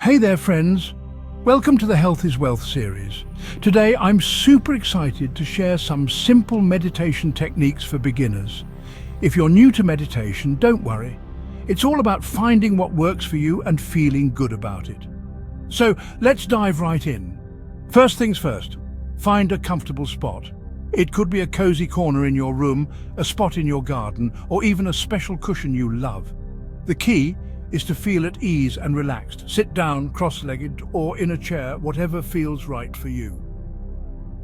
Hey there, friends. Welcome to the Health is Wealth series. Today, I'm super excited to share some simple meditation techniques for beginners. If you're new to meditation, don't worry. It's all about finding what works for you and feeling good about it. So let's dive right in. First things first, find a comfortable spot. It could be a cozy corner in your room, a spot in your garden, or even a special cushion you love. The key is to feel at ease and relaxed. Sit down, cross-legged, or in a chair, whatever feels right for you.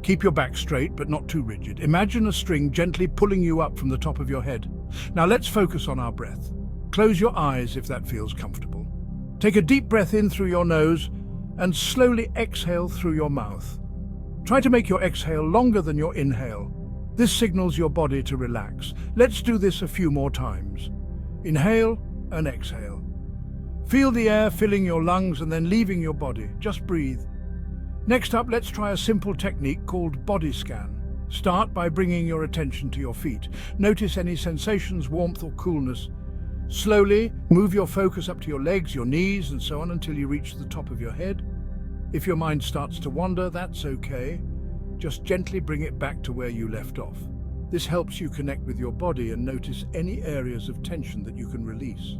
Keep your back straight, but not too rigid. Imagine a string gently pulling you up from the top of your head. Now let's focus on our breath. Close your eyes if that feels comfortable. Take a deep breath in through your nose and slowly exhale through your mouth. Try to make your exhale longer than your inhale. This signals your body to relax. Let's do this a few more times. Inhale and exhale. Feel the air filling your lungs and then leaving your body. Just breathe. Next up, let's try a simple technique called body scan. Start by bringing your attention to your feet. Notice any sensations, warmth or coolness. Slowly move your focus up to your legs, your knees, and so on until you reach the top of your head. If your mind starts to wander, that's okay. Just gently bring it back to where you left off. This helps you connect with your body and notice any areas of tension that you can release.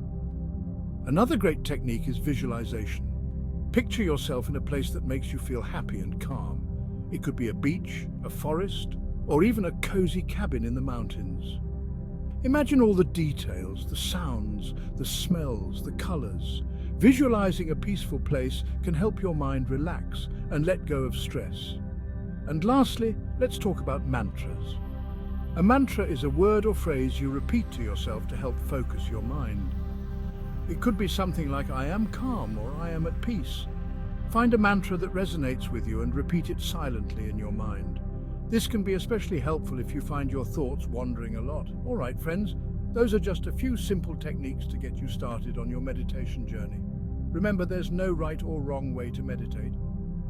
Another great technique is visualization. Picture yourself in a place that makes you feel happy and calm. It could be a beach, a forest, or even a cozy cabin in the mountains. Imagine all the details, the sounds, the smells, the colors. Visualizing a peaceful place can help your mind relax and let go of stress. And lastly, let's talk about mantras. A mantra is a word or phrase you repeat to yourself to help focus your mind. It could be something like, I am calm or I am at peace. Find a mantra that resonates with you and repeat it silently in your mind. This can be especially helpful if you find your thoughts wandering a lot. All right, friends, those are just a few simple techniques to get you started on your meditation journey. Remember, there's no right or wrong way to meditate.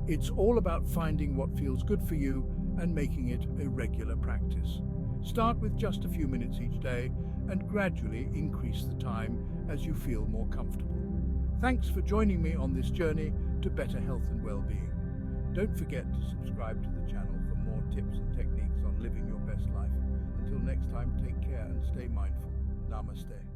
It's all about finding what feels good for you and making it a regular practice. Start with just a few minutes each day and gradually increase the time as you feel more comfortable. Thanks for joining me on this journey to better health and well-being. Don't forget to subscribe to the channel for more tips and techniques on living your best life. Until next time, take care and stay mindful. Namaste.